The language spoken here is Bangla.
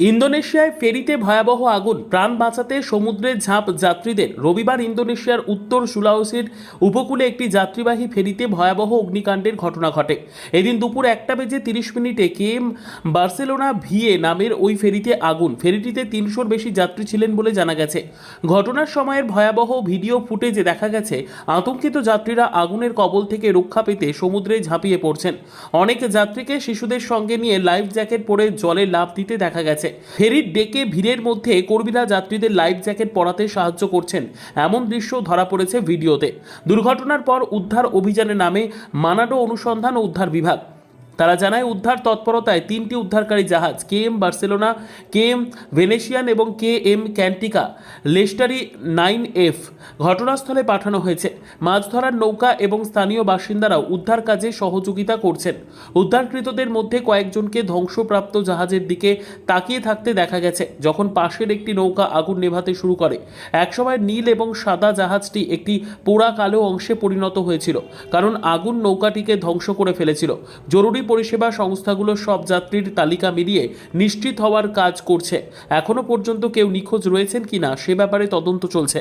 ইন্দোনেশিয়ায় ফেরিতে ভয়াবহ আগুন, প্রাণ বাঁচাতে সমুদ্রে ঝাঁপ যাত্রীদের। রবিবার ইন্দোনেশিয়ার উত্তর সুলাওসির উপকূলে একটি যাত্রীবাহী ফেরিতে ভয়াবহ অগ্নিকাণ্ডের ঘটনা ঘটে। এদিন দুপুর 1:30 কেএম বার্সেলোনা ভিএ নামের ওই ফেরিতে আগুন। ফেরিটিতে 300-র বেশি যাত্রী ছিলেন বলে জানা গেছে। ঘটনার সময়ের ভয়াবহ ভিডিও ফুটেজে দেখা গেছে আতঙ্কিত যাত্রীরা আগুনের কবল থেকে রক্ষা পেতে সমুদ্রে ঝাঁপিয়ে পড়ছেন। অনেক যাত্রীকে শিশুদের সঙ্গে নিয়ে লাইফ জ্যাকেট পরে জলে লাফ দিতে দেখা গেছে। ফেরির ডেকে ভিড়ের মধ্যে কর্মীরা যাত্রীদের লাইফ জ্যাকেট পরাতে সাহায্য করছেন, এমন দৃশ্য ধরা পড়েছে ভিডিওতে। দুর্ঘটনার পর উদ্ধার অভিযানে নামে মানাডো অনুসন্ধান ও উদ্ধার বিভাগ। তারা জানায়, উদ্ধার তৎপরতায় 3টি উদ্ধারকারী জাহাজ কেএম বার্সেলোনা, কেএম ভেনেশিয়ান এবং কেএম ক্যান্টিকা লেস্টারি 9F ঘটনাস্থলে পাঠানো হয়েছে। মাছ ধরার নৌকা এবং স্থানীয় বাসিন্দারাও উদ্ধার কাজে সহযোগিতা করছেন। উদ্ধারকৃতদের মধ্যে কয়েকজনকে ধ্বংসপ্রাপ্ত জাহাজের দিকে তাকিয়ে থাকতে দেখা গেছে যখন পাশের একটি নৌকা আগুন নেভাতে শুরু করে। একসময় নীল এবং সাদা জাহাজটি একটি পোড়া কালো অংশে পরিণত হয়েছিল, কারণ আগুন নৌকাটিকে ধ্বংস করে ফেলেছিল। জরুরি পরিষেবা সংস্থাগুলো সব যাত্রীর তালিকা মিলিয়ে নিশ্চিত হওয়ার কাজ করছে। এখনো পর্যন্ত কেউ নিখোঁজ রয়েছেন কিনা সে ব্যাপারে তদন্ত চলছে।